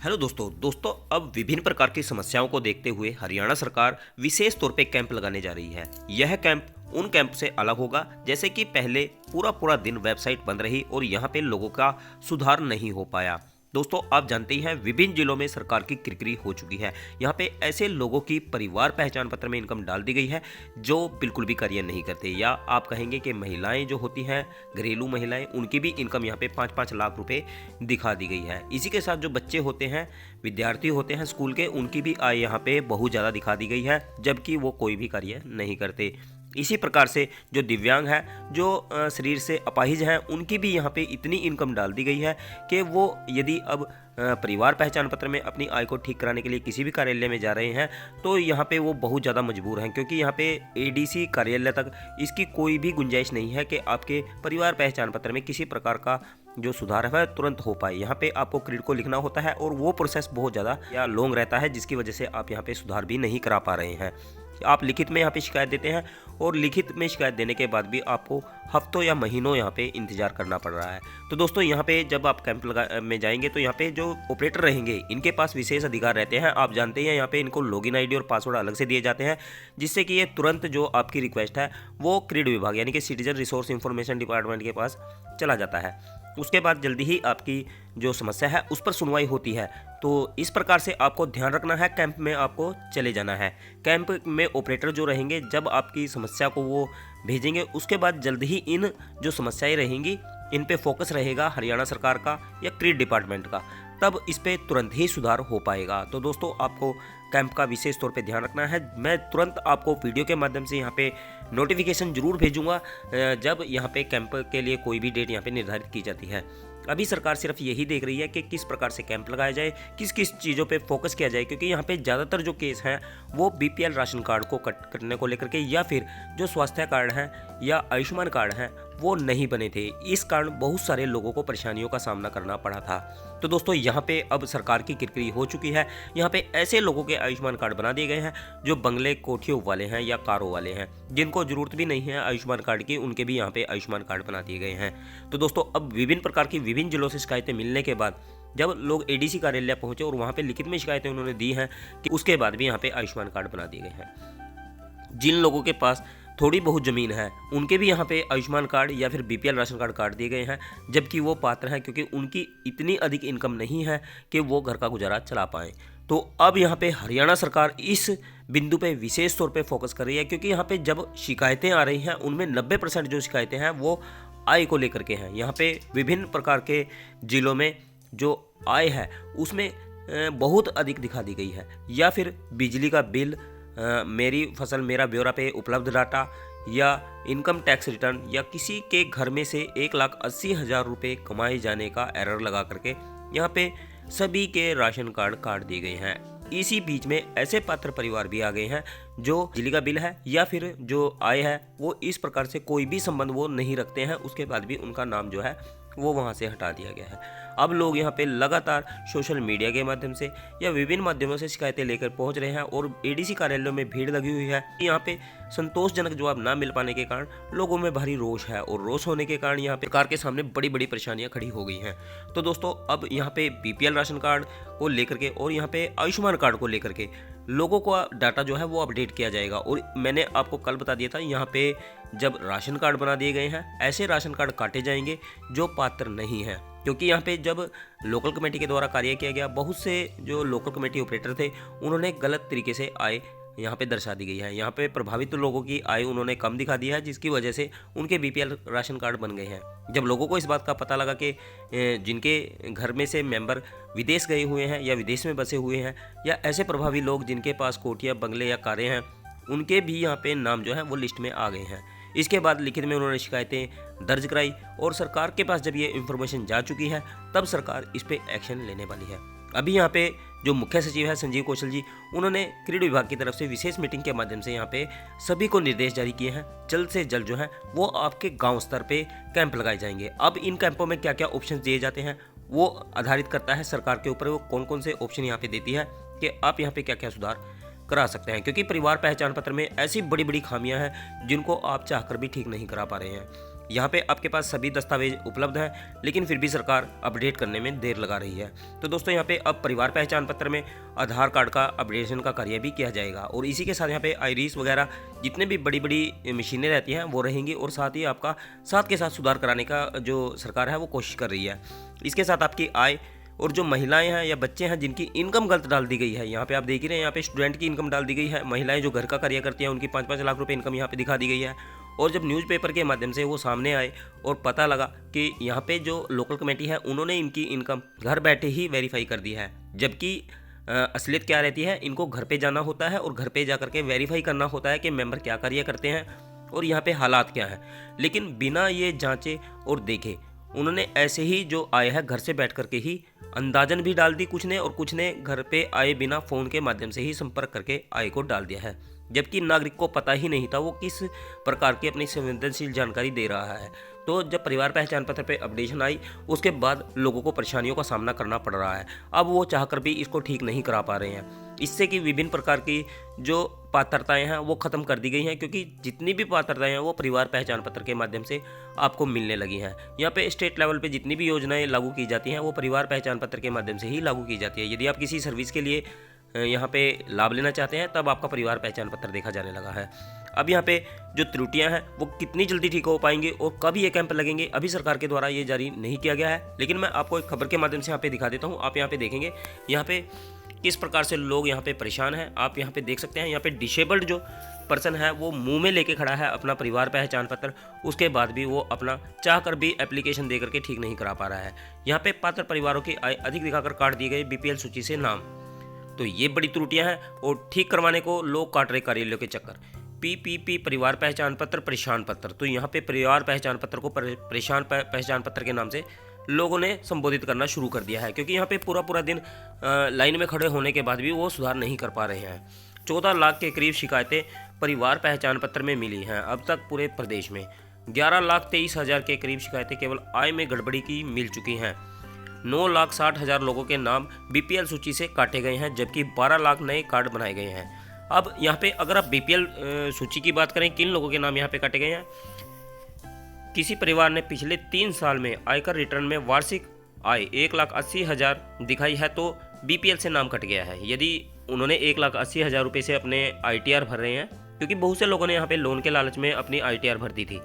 दोस्तों अब विभिन्न प्रकार की समस्याओं को देखते हुए हरियाणा सरकार विशेष तौर पे कैंप लगाने जा रही है। यह कैंप उन कैंप से अलग होगा, जैसे कि पहले पूरा पूरा दिन वेबसाइट बंद रही और यहाँ पे लोगों का सुधार नहीं हो पाया। दोस्तों आप जानते ही हैं विभिन्न जिलों में सरकार की किरकिरी हो चुकी है। यहाँ पे ऐसे लोगों की परिवार पहचान पत्र में इनकम डाल दी गई है जो बिल्कुल भी कार्य नहीं करते, या आप कहेंगे कि महिलाएं जो होती हैं, घरेलू महिलाएं, उनकी भी इनकम यहाँ पे 5-5 लाख रुपए दिखा दी गई है। इसी के साथ जो बच्चे होते हैं, विद्यार्थी होते हैं स्कूल के, उनकी भी आय यहाँ पे बहुत ज़्यादा दिखा दी गई है, जबकि वो कोई भी कार्य नहीं करते। इसी प्रकार से जो दिव्यांग है, जो शरीर से अपाहिज हैं, उनकी भी यहाँ पे इतनी इनकम डाल दी गई है कि वो यदि अब परिवार पहचान पत्र में अपनी आय को ठीक कराने के लिए किसी भी कार्यालय में जा रहे हैं तो यहाँ पे वो बहुत ज़्यादा मजबूर हैं, क्योंकि यहाँ पे एडीसी कार्यालय तक इसकी कोई भी गुंजाइश नहीं है कि आपके परिवार पहचान पत्र में किसी प्रकार का जो सुधार है वह तुरंत हो पाए। यहाँ पे आपको क्रेडिट को लिखना होता है और वो प्रोसेस बहुत ज़्यादा या लॉन्ग रहता है, जिसकी वजह से आप यहाँ पे सुधार भी नहीं करा पा रहे हैं। आप लिखित में यहाँ पे शिकायत देते हैं और लिखित में शिकायत देने के बाद भी आपको हफ्तों या महीनों यहाँ पे इंतजार करना पड़ रहा है। तो दोस्तों यहाँ पे जब आप कैंप में जाएंगे तो यहाँ पे जो ऑपरेटर रहेंगे इनके पास विशेष अधिकार रहते हैं। आप जानते हैं यहाँ पे इनको लॉगिन आईडी और पासवर्ड अलग से दिए जाते हैं, जिससे कि ये तुरंत जो आपकी रिक्वेस्ट है वो क्रीड विभाग यानी कि सिटीजन रिसोर्स इंफॉर्मेशन डिपार्टमेंट के पास चला जाता है। उसके बाद जल्दी ही आपकी जो समस्या है उस पर सुनवाई होती है। तो इस प्रकार से आपको ध्यान रखना है, कैंप में आपको चले जाना है। कैंप में ऑपरेटर जो रहेंगे, जब आपकी समस्या को वो भेजेंगे उसके बाद जल्द ही इन जो समस्याएं रहेंगी इन पे फोकस रहेगा हरियाणा सरकार का या क्रीड डिपार्टमेंट का, तब इस पे तुरंत ही सुधार हो पाएगा। तो दोस्तों आपको कैंप का विशेष तौर पे ध्यान रखना है। मैं तुरंत आपको वीडियो के माध्यम से यहाँ पे नोटिफिकेशन जरूर भेजूंगा जब यहाँ पे कैंप के लिए कोई भी डेट यहाँ पे निर्धारित की जाती है। अभी सरकार सिर्फ यही देख रही है कि किस प्रकार से कैंप लगाया जाए, किस किस चीज़ों पे फोकस किया जाए, क्योंकि यहाँ पे ज़्यादातर जो केस हैं वो बीपीएल राशन कार्ड को कटने को लेकर के, या फिर जो स्वास्थ्य कार्ड हैं या आयुष्मान कार्ड हैं वो नहीं बने थे। इस कारण बहुत सारे लोगों को परेशानियों का सामना करना पड़ा था। तो दोस्तों यहाँ पे अब सरकार की किरकिरी हो चुकी है। यहाँ पे ऐसे लोगों के आयुष्मान कार्ड बना दिए गए हैं जो बंगले कोठियों वाले हैं या कारों वाले हैं, जिनको जरूरत भी नहीं है आयुष्मान कार्ड की, उनके भी यहाँ पे आयुष्मान कार्ड बना दिए गए हैं। तो दोस्तों अब विभिन्न प्रकार की विभिन्न जिलों से शिकायतें मिलने के बाद जब लोग एडीसी कार्यालय पहुंचे और वहाँ पे लिखित में शिकायतें उन्होंने दी हैं कि उसके बाद भी यहाँ पे आयुष्मान कार्ड बना दिए गए हैं। जिन लोगों के पास थोड़ी बहुत ज़मीन है उनके भी यहाँ पे आयुष्मान कार्ड या फिर बीपीएल राशन कार्ड काट दिए गए हैं, जबकि वो पात्र हैं क्योंकि उनकी इतनी अधिक इनकम नहीं है कि वो घर का गुजारा चला पाएँ। तो अब यहाँ पे हरियाणा सरकार इस बिंदु पे विशेष तौर पे फोकस कर रही है, क्योंकि यहाँ पे जब शिकायतें आ रही हैं उनमें 90% जो शिकायतें हैं वो आय को लेकर के हैं। यहाँ पे विभिन्न प्रकार के जिलों में जो आय है उसमें बहुत अधिक दिखा दी गई है, या फिर बिजली का बिल, मेरी फसल मेरा ब्यौरा पे उपलब्ध डाटा, या इनकम टैक्स रिटर्न, या किसी के घर में से 1,80,000 रुपये कमाए जाने का एरर लगा करके यहाँ पे सभी के राशन कार्ड काट दिए गए हैं। इसी बीच में ऐसे पात्र परिवार भी आ गए हैं जो बिजली का बिल है या फिर जो आय है वो इस प्रकार से कोई भी संबंध वो नहीं रखते हैं, उसके बाद भी उनका नाम जो है वो वहाँ से हटा दिया गया है। अब लोग यहाँ पे लगातार सोशल मीडिया के माध्यम से या विभिन्न माध्यमों से शिकायतें लेकर पहुँच रहे हैं और एडीसी कार्यालयों में भीड़ लगी हुई है। यहाँ पे संतोषजनक जवाब ना मिल पाने के कारण लोगों में भारी रोष है, और रोष होने के कारण यहाँ पे सरकार के सामने बड़ी बड़ी परेशानियाँ खड़ी हो गई हैं। तो दोस्तों अब यहाँ पे बीपीएल राशन कार्ड को लेकर के और यहाँ पे आयुष्मान कार्ड को लेकर के लोगों को डाटा जो है वो अपडेट किया जाएगा। और मैंने आपको कल बता दिया था, यहाँ पे जब राशन कार्ड बना दिए गए हैं ऐसे राशन कार्ड काटे जाएंगे जो पात्र नहीं हैं, क्योंकि यहाँ पे जब लोकल कमेटी के द्वारा कार्य किया गया, बहुत से जो लोकल कमेटी ऑपरेटर थे उन्होंने गलत तरीके से आय यहाँ पे दर्शा दी गई है। यहाँ पे प्रभावित लोगों की आय उन्होंने कम दिखा दी है, जिसकी वजह से उनके बीपीएल राशन कार्ड बन गए हैं। जब लोगों को इस बात का पता लगा कि जिनके घर में से मेंबर विदेश गए हुए हैं या विदेश में बसे हुए हैं, या ऐसे प्रभावी लोग जिनके पास कोठियाँ, बंगले या कारें हैं, उनके भी यहाँ पे नाम जो है वो लिस्ट में आ गए हैं। इसके बाद लिखित में उन्होंने शिकायतें दर्ज कराई और सरकार के पास जब ये इन्फॉर्मेशन जा चुकी है तब सरकार इस पे एक्शन लेने वाली है। अभी यहाँ पे जो मुख्य सचिव है संजीव कौशल जी, उन्होंने क्रीड विभाग की तरफ से विशेष मीटिंग के माध्यम से यहाँ पे सभी को निर्देश जारी किए हैं, जल्द से जल्द जो है वो आपके गांव स्तर पे कैंप लगाए जाएंगे। अब इन कैंपों में क्या क्या ऑप्शन दिए जाते हैं वो आधारित करता है सरकार के ऊपर, वो कौन कौन से ऑप्शन यहाँ पे देती है कि आप यहाँ पे क्या क्या सुधार करा सकते हैं, क्योंकि परिवार पहचान पत्र में ऐसी बड़ी बड़ी खामियां हैं जिनको आप चाहकर भी ठीक नहीं करा पा रहे हैं। यहाँ पे आपके पास सभी दस्तावेज उपलब्ध हैं, लेकिन फिर भी सरकार अपडेट करने में देर लगा रही है। तो दोस्तों यहाँ पे अब परिवार पहचान पत्र में आधार कार्ड का अपडेशन का कार्य भी किया जाएगा और इसी के साथ यहाँ पे आईरिस वगैरह जितने भी बड़ी बड़ी मशीनें रहती हैं वो रहेंगी और साथ ही आपका साथ के साथ सुधार कराने का जो सरकार है वो कोशिश कर रही है। इसके साथ आपकी आय और जो महिलाएं हैं या बच्चे हैं जिनकी इनकम गलत डाल दी गई है, यहाँ पे आप देख ही रहे हैं, यहाँ पे स्टूडेंट की इनकम डाल दी गई है, महिलाएं जो घर का कार्य करती हैं उनकी 5-5 लाख रुपए इनकम यहाँ पे दिखा दी गई है। और जब न्यूज़पेपर के माध्यम से वो सामने आए और पता लगा कि यहाँ पे जो लोकल कमेटी है उन्होंने इनकी इनकम घर बैठे ही वेरीफाई कर दी है, जबकि असलियत क्या रहती है, इनको घर पे जाना होता है और घर पे जा करके वेरीफाई करना होता है कि मेंबर क्या कार्य करते हैं और यहाँ पे हालात क्या हैं। लेकिन बिना ये जांचे और देखे उन्होंने ऐसे ही जो आय है घर से बैठ करके ही अंदाजन भी डाल दी कुछ ने, और कुछ ने घर पे आए बिना फ़ोन के माध्यम से ही संपर्क करके आय को डाल दिया है, जबकि नागरिक को पता ही नहीं था वो किस प्रकार की अपनी संवेदनशील जानकारी दे रहा है। तो जब परिवार पहचान पत्र पे अपडेशन आई उसके बाद लोगों को परेशानियों का सामना करना पड़ रहा है। अब वो चाहकर भी इसको ठीक नहीं करा पा रहे हैं, इससे कि विभिन्न प्रकार की जो पात्रताएं हैं वो ख़त्म कर दी गई हैं, क्योंकि जितनी भी पात्रताएं हैं वो परिवार पहचान पत्र के माध्यम से आपको मिलने लगी हैं। यहाँ पे स्टेट लेवल पे जितनी भी योजनाएं लागू की जाती हैं वो परिवार पहचान पत्र के माध्यम से ही लागू की जाती है। यदि आप किसी सर्विस के लिए यहाँ पे लाभ लेना चाहते हैं तब आपका परिवार पहचान पत्र देखा जाने लगा है। अब यहाँ पे जो त्रुटियां हैं वो कितनी जल्दी ठीक हो पाएंगी और कब ये कैंप लगेंगे अभी सरकार के द्वारा ये जारी नहीं किया गया है, लेकिन मैं आपको एक खबर के माध्यम से यहाँ पे दिखा देता हूँ। आप यहाँ पे देखेंगे यहाँ पे किस प्रकार से लोग यहाँ पे परेशान हैं। आप यहाँ पे देख सकते हैं, यहाँ पे डिसेबल्ड जो पर्सन है वो मुंह में लेके खड़ा है अपना परिवार पहचान पत्र, उसके बाद भी वो अपना चाह कर भी एप्लीकेशन दे करके ठीक नहीं करा पा रहा है। यहाँ पे पात्र परिवारों की आय अधिक दिखाकर काट दिए गए बीपीएल सूची से नाम। तो ये बड़ी त्रुटियां हैं और ठीक करवाने को लोग काट रहे कार्यालयों के चक्कर। पीपीपी परिवार पहचान पत्र परेशान पत्र, तो यहाँ पे परिवार पहचान पत्र को परेशान पहचान पत्र के नाम से लोगों ने संबोधित करना शुरू कर दिया है, क्योंकि यहाँ पे पूरा दिन लाइन में खड़े होने के बाद भी वो सुधार नहीं कर पा रहे हैं। 14 लाख के करीब शिकायतें परिवार पहचान पत्र में मिली हैं अब तक पूरे प्रदेश में। 11,23,000 के करीब शिकायतें केवल आय में गड़बड़ी की मिल चुकी हैं। 9,60,000 लोगों के नाम बीपीएल सूची से काटे गए हैं, जबकि 12 लाख नए कार्ड बनाए गए हैं। अब यहाँ पे अगर आप बीपीएल सूची की बात करें, किन लोगों के नाम यहाँ पे काटे गए हैं। किसी परिवार ने पिछले 3 साल में आयकर रिटर्न में वार्षिक आय 1,80,000 दिखाई है तो बीपीएल से नाम कट गया है। यदि उन्होंने 1,80,000 रुपये से अपने आईटीआर भर रहे हैं, क्योंकि बहुत से लोगों ने यहाँ पे लोन के लालच में अपनी आईटीआर भर दी थी,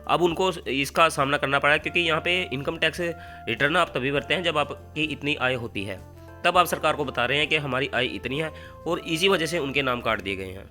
अब उनको इसका सामना करना पड़ा, क्योंकि यहाँ पे इनकम टैक्स रिटर्न आप तभी भरते हैं जब आपकी इतनी आय होती है, तब आप सरकार को बता रहे हैं कि हमारी आय इतनी है, और इसी वजह से उनके नाम काट दिए गए हैं।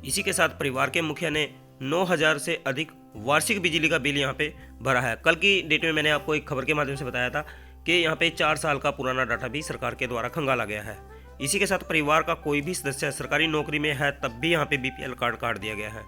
इसी के साथ परिवार के मुखिया ने 9,000 से अधिक वार्षिक बिजली का बिल यहाँ पे भरा है। कल की डेट में मैंने आपको एक खबर के माध्यम से बताया था कि यहाँ पे 4 साल का पुराना डाटा भी सरकार के द्वारा खंगाला गया है। इसी के साथ परिवार का कोई भी सदस्य सरकारी नौकरी में है तब भी यहाँ पे बीपीएल कार्ड काट दिया गया है।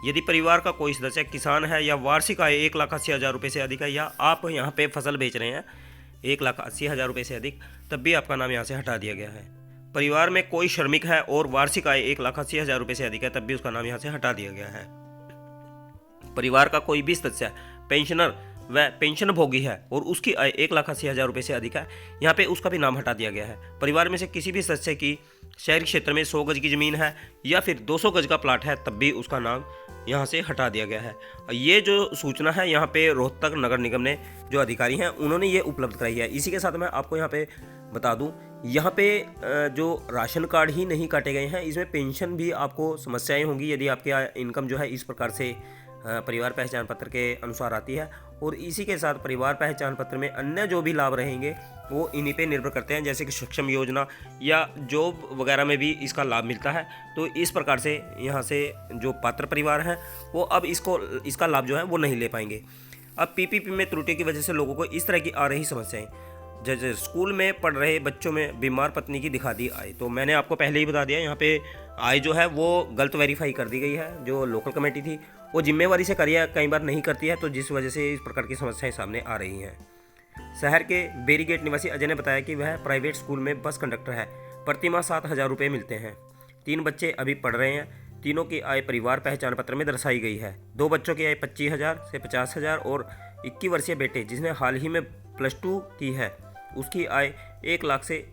यदि परिवार का कोई सदस्य किसान है या वार्षिक आय 1,80,000 रुपये से अधिक है, या आप यहाँ पे फसल बेच रहे हैं 1,80,000 रुपये से अधिक, तब भी आपका नाम यहाँ से हटा दिया गया है। परिवार में कोई श्रमिक है और वार्षिक आय 1,80,000 रुपये से अधिक है, तब भी उसका नाम यहाँ से हटा दिया गया है। परिवार का कोई भी सदस्य पेंशनर व पेंशन भोगी है और उसकी आय 1,80,000 रुपये से अधिक है, यहाँ पे उसका भी नाम हटा दिया गया है। परिवार में से किसी भी सदस्य की शहरी क्षेत्र में 100 गज की ज़मीन है या फिर 200 गज का प्लाट है, तब भी उसका नाम यहाँ से हटा दिया गया है। ये जो सूचना है यहाँ पे रोहतक नगर निगम ने जो अधिकारी हैं उन्होंने ये उपलब्ध कराई है। इसी के साथ मैं आपको यहाँ पे बता दूँ, यहाँ पे जो राशन कार्ड ही नहीं काटे गए हैं, इसमें पेंशन भी आपको समस्याएं होंगी यदि आपकी इनकम जो है इस प्रकार से परिवार पहचान पत्र के अनुसार आती है। और इसी के साथ परिवार पहचान पत्र में अन्य जो भी लाभ रहेंगे वो इन्हीं पे निर्भर करते हैं, जैसे कि सक्षम योजना या जॉब वगैरह में भी इसका लाभ मिलता है। तो इस प्रकार से यहाँ से जो पात्र परिवार हैं वो अब इसका लाभ जो है वो नहीं ले पाएंगे। अब पीपीपी में त्रुटि की वजह से लोगों को इस तरह की आ रही समस्याएं, जैसे स्कूल में पढ़ रहे बच्चों में बीमार पत्नी की दिखा दी आय। तो मैंने आपको पहले ही बता दिया, यहाँ पे आय जो है वो गलत वेरीफाई कर दी गई है। जो लोकल कमेटी थी वो जिम्मेवारी से कार्य कई बार नहीं करती है, तो जिस वजह से इस प्रकार की समस्याएं सामने आ रही हैं। शहर के बेरीगेट निवासी अजय ने बताया कि वह प्राइवेट स्कूल में बस कंडक्टर है, प्रतिमाह 7,000 रुपये मिलते हैं। 3 बच्चे अभी पढ़ रहे हैं, तीनों की आय परिवार पहचान पत्र में दर्शाई गई है। 2 बच्चों की आय 25,000 से 50,000 और 21 वर्षीय बेटे जिसने हाल ही में +2 की है उसकी आय 1 लाख से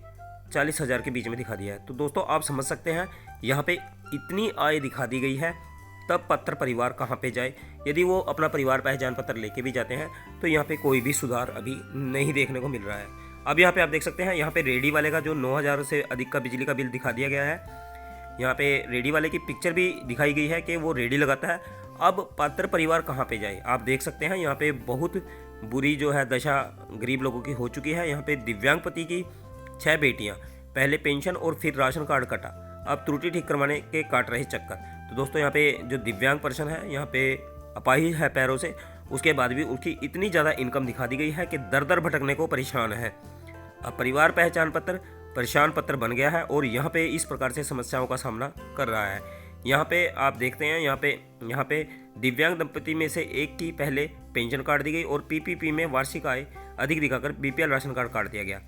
40,000 के बीच में दिखा दिया है। तो दोस्तों आप समझ सकते हैं यहाँ पे इतनी आय दिखा दी गई है तब पात्र परिवार कहाँ पे जाए। यदि वो अपना परिवार पहचान पत्र लेके भी जाते हैं तो यहाँ पे कोई भी सुधार अभी नहीं देखने को मिल रहा है। अब यहाँ पे आप देख सकते हैं, यहाँ पे रेडी वाले का जो 9,000 से अधिक का बिजली का बिल दिखा दिया गया है। यहाँ पे रेडी वाले की पिक्चर भी दिखाई गई है कि वो रेडी लगाता है। अब पात्र परिवार कहाँ पे जाए, आप देख सकते हैं यहाँ पे बहुत बुरी जो है दशा गरीब लोगों की हो चुकी है। यहाँ पे दिव्यांग पति की 6 बेटियाँ, पहले पेंशन और फिर राशन कार्ड कटा, अब त्रुटि ठीक करवाने के काट रहे चक्कर। तो दोस्तों यहाँ पे जो दिव्यांग पर्सन है, यहाँ पे अपाहिज है पैरों से, उसके बाद भी उसकी इतनी ज़्यादा इनकम दिखा दी गई है कि दर दर भटकने को परेशान है। अब परिवार पहचान पत्र परेशान पत्र बन गया है और यहाँ पे इस प्रकार से समस्याओं का सामना कर रहा है। यहाँ पे आप देखते हैं, यहाँ पे दिव्यांग दंपति में से एक की पहले पेंशन कार्ड दी गई और पीपीपी में वार्षिक आय अधिक दिखाकर बीपीएल राशन कार्ड काट दिया गया।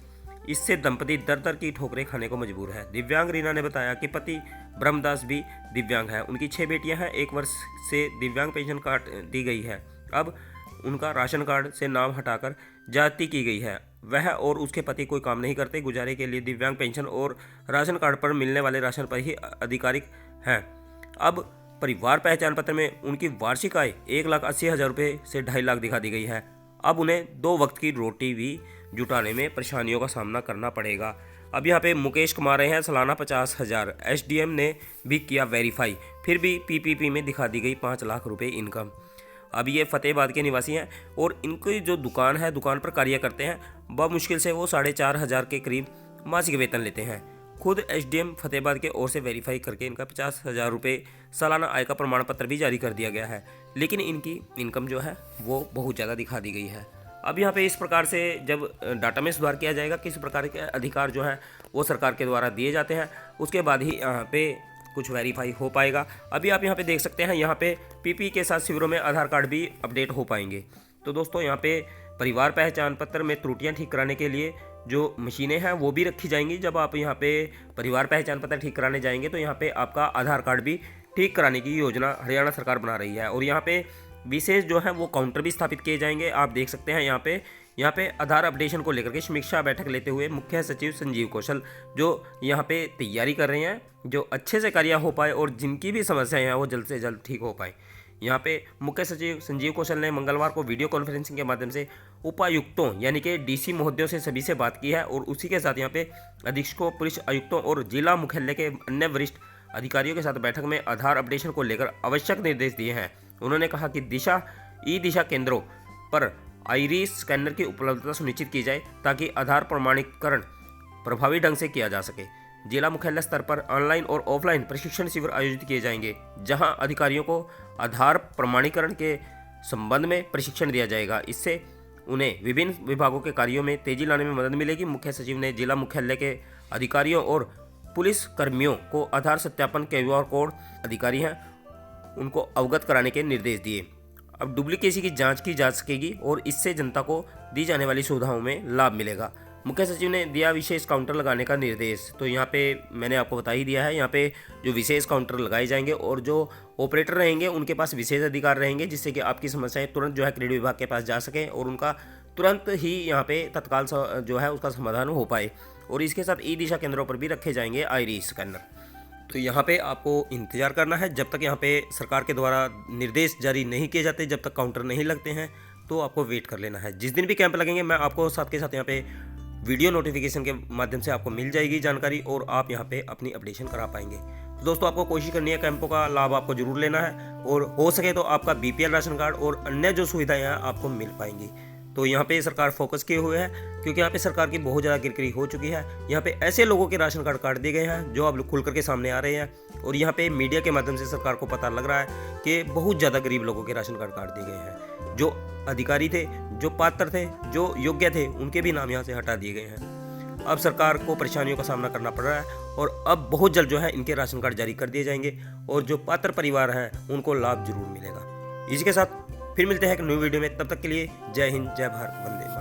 इससे दंपति दर दर की ठोकरें खाने को मजबूर है। दिव्यांग रीना ने बताया कि पति ब्रह्मदास भी दिव्यांग है, उनकी 6 बेटियां हैं, 1 वर्ष से दिव्यांग पेंशन काट दी गई है। अब उनका राशन कार्ड से नाम हटाकर जाति की गई है। वह और उसके पति कोई काम नहीं करते, गुजारे के लिए दिव्यांग पेंशन और राशन कार्ड पर मिलने वाले राशन पर ही आधिकारिक हैं। अब परिवार पहचान पत्र में उनकी वार्षिक आय 1,80,000 रुपये से 2.5 लाख दिखा दी गई है। अब उन्हें 2 वक्त की रोटी भी जुटाने में परेशानियों का सामना करना पड़ेगा। अब यहाँ पे मुकेश कमा रहे हैं सालाना 50,000, एसडीएम ने भी किया वेरीफाई, फिर भी पीपीपी में दिखा दी गई 5 लाख रुपए इनकम। अब ये फतेहाबाद के निवासी हैं और इनकी जो दुकान है, दुकान पर कार्य करते हैं, बमुश्किल से वो 4,500 के करीब मासिक वेतन लेते हैं। खुद एसडीएम फतेहाबाद के ओर से वेरीफाई करके इनका 50,000 रुपये सालाना आय का प्रमाण पत्र भी जारी कर दिया गया है, लेकिन इनकी इनकम जो है वो बहुत ज़्यादा दिखा दी गई है। अब यहाँ पे इस प्रकार से जब डाटा में सुधार किया जाएगा, किस प्रकार के अधिकार जो है वो सरकार के द्वारा दिए जाते हैं, उसके बाद ही यहाँ पे कुछ वेरीफाई हो पाएगा। अभी आप यहाँ पे देख सकते हैं, यहाँ पे पीपी के साथ शिविरों में आधार कार्ड भी अपडेट हो पाएंगे। तो दोस्तों यहाँ पे परिवार पहचान पत्र में त्रुटियाँ ठीक कराने के लिए जो मशीनें हैं वो भी रखी जाएंगी। जब आप यहाँ पे परिवार पहचान पत्र ठीक कराने जाएंगे तो यहाँ पे आपका आधार कार्ड भी ठीक कराने की योजना हरियाणा सरकार बना रही है और यहाँ पे विशेष जो है वो काउंटर भी स्थापित किए जाएंगे। आप देख सकते हैं यहाँ पे आधार अपडेशन को लेकर के समीक्षा बैठक लेते हुए मुख्य सचिव संजीव कौशल जो यहाँ पे तैयारी कर रहे हैं, जो अच्छे से कार्य हो पाए और जिनकी भी समस्याएं हैं वो जल्द से जल्द ठीक हो पाए। यहाँ पे मुख्य सचिव संजीव कौशल ने मंगलवार को वीडियो कॉन्फ्रेंसिंग के माध्यम से उपायुक्तों यानी कि डीसी महोदयों से सभी से बात की है और उसी के साथ यहाँ पे अधीक्षकों, पुलिस आयुक्तों और जिला मुख्यालय के अन्य वरिष्ठ अधिकारियों के साथ बैठक में आधार अपडेशन को लेकर आवश्यक निर्देश दिए हैं। उन्होंने कहा कि दिशा केंद्रों पर आइरिस स्कैनर की उपलब्धता सुनिश्चित की जाए ताकि आधार प्रमाणीकरण प्रभावी ढंग से किया जा सके। जिला मुख्यालय स्तर पर ऑनलाइन और ऑफलाइन प्रशिक्षण शिविर आयोजित किए जाएंगे, जहां अधिकारियों को आधार प्रमाणीकरण के संबंध में प्रशिक्षण दिया जाएगा। इससे उन्हें विभिन्न विभागों के कार्यों में तेजी लाने में मदद मिलेगी। मुख्य सचिव ने जिला मुख्यालय के अधिकारियों और पुलिस कर्मियों को आधार सत्यापन QR कोड अधिकारी हैं उनको अवगत कराने के निर्देश दिए। अब डुप्लीकेसी की जांच की जा सकेगी और इससे जनता को दी जाने वाली सुविधाओं में लाभ मिलेगा। मुख्य सचिव ने दिया विशेष काउंटर लगाने का निर्देश। तो यहाँ पे मैंने आपको बता ही दिया है, यहाँ पे जो विशेष काउंटर लगाए जाएंगे और जो ऑपरेटर रहेंगे उनके पास विशेष अधिकार रहेंगे, जिससे कि आपकी समस्याएं तुरंत जो है क्रेडिट विभाग के पास जा सकें और उनका तुरंत ही यहाँ पे तत्काल जो है उसका समाधान हो पाए। और इसके साथ ई दिशा केंद्रों पर भी रखे जाएंगे आइरिस स्कैनर। तो यहाँ पे आपको इंतजार करना है जब तक यहाँ पे सरकार के द्वारा निर्देश जारी नहीं किए जाते, जब तक काउंटर नहीं लगते हैं तो आपको वेट कर लेना है। जिस दिन भी कैंप लगेंगे मैं आपको साथ के साथ यहाँ पे वीडियो नोटिफिकेशन के माध्यम से आपको मिल जाएगी जानकारी और आप यहाँ पे अपनी अपडेशन करा पाएंगे। तो दोस्तों आपको कोशिश करनी है कैंपों का लाभ आपको जरूर लेना है और हो सके तो आपका BPL राशन कार्ड और अन्य जो सुविधाएं हैं आपको मिल पाएंगी। तो यहाँ पे सरकार फोकस किए हुए है क्योंकि यहाँ पे सरकार की बहुत ज़्यादा किरकिरी हो चुकी है। यहाँ पे ऐसे लोगों के राशन कार्ड काट दिए गए हैं जो अब खुल करके सामने आ रहे हैं और यहाँ पे मीडिया के माध्यम से सरकार को पता लग रहा है कि बहुत ज़्यादा गरीब लोगों के राशन कार्ड काट दिए गए हैं। जो अधिकारी थे, जो पात्र थे, जो योग्य थे, उनके भी नाम यहाँ से हटा दिए गए हैं। अब सरकार को परेशानियों का सामना करना पड़ रहा है और अब बहुत जल्द जो है इनके राशन कार्ड जारी कर दिए जाएंगे और जो पात्र परिवार हैं उनको लाभ जरूर मिलेगा। इसी के साथ फिर मिलते हैं एक न्यू वीडियो में, तब तक के लिए जय हिंद, जय भारत, वंदे मातरम।